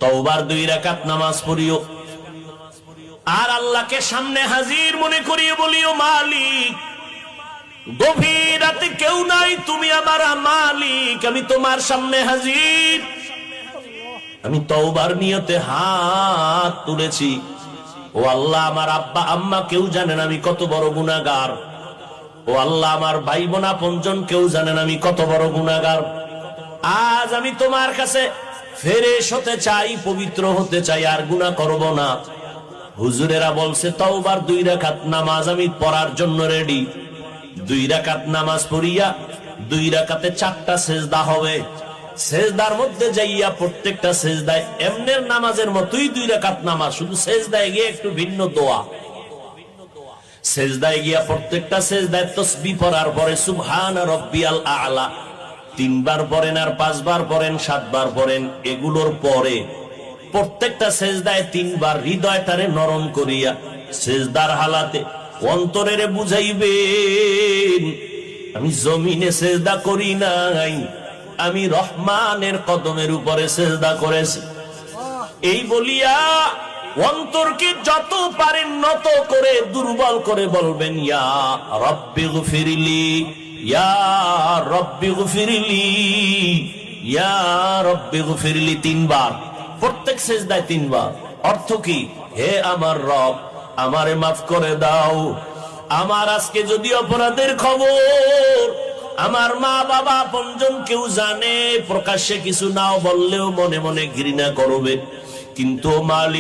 তওবার 2 রাকাত নামাজ পড়িও, আর আল্লাহকে সামনে হাজির মনে করিয়ে বলিও, মালিক গভীর রাতে কেউ নাই, তুমি আমার মালিক, আমি তোমার সামনে হাজির, আমি তওবার নিয়তে হাত তুলেছি। ও আল্লাহ, আমার আব্বা আম্মা কেউ জানেন আমি কত বড় গুনাহগার। ও আল্লাহ, আমার ভাই বোন আপনজন কেউ জানেন আমি কত বড় গুনাহগার। আজ আমি তোমার কাছে ফেরেশ হতে চাই, পবিত্র হতে চাই, আর গুনাহ করব না। হুজুরেরা বলছে তওবার 2 রাকাত নামাজ আমি পড়ার জন্য রেডি। 2 রাকাত নামাজ পড়িয়া 2 রাকাতে 4টা সেজদা হবে। সেজদার মধ্যে যাইয়া প্রত্যেকটা সেজদায় এমনের নামাজের মতোই 2 রাকাত নামাজ, শুধু সেজদায় গিয়ে একটু ভিন্ন দোয়া। সেজদায় গিয়া প্রত্যেকটা সেজদায় তাসবিহ পড়ার পরে সুবহানা রাব্বিয়াল আ'লা 3 বার পড়েন, আর 5 বার পড়েন, 7 বার পড়েন। এগুলোর পরে প্রত্যেকটা সেজদায় 3 বার হৃদয়টারে নরম করিয়া সেজদার হালাতে অন্তরেরে বুঝাইবেন, আমি জমিনে সেজদা করি নাই, আমি রহমানের কদমের উপরে সেজদা করেছি। এই বলিয়া অন্তরকে যত পারেন নত করে দুর্বল করে বলবেন, ইয়া রব্বি গফিরলি, ইয়া রব্বি গফিরলি, ইয়া রব্বি গফিরলি 3 বার, প্রত্যেক সেজদায় 3 বার। অর্থ কি? হে আমার রব, আমারে মাফ করে দাও। আমার আজকে যদি অপরাধের খবর আমার মা বাবা আপনজন কেউ জানে, প্রকাশ্যে কিছু নাও বললেও মনে মনে ঘৃণা করবে, কিন্তু মালিক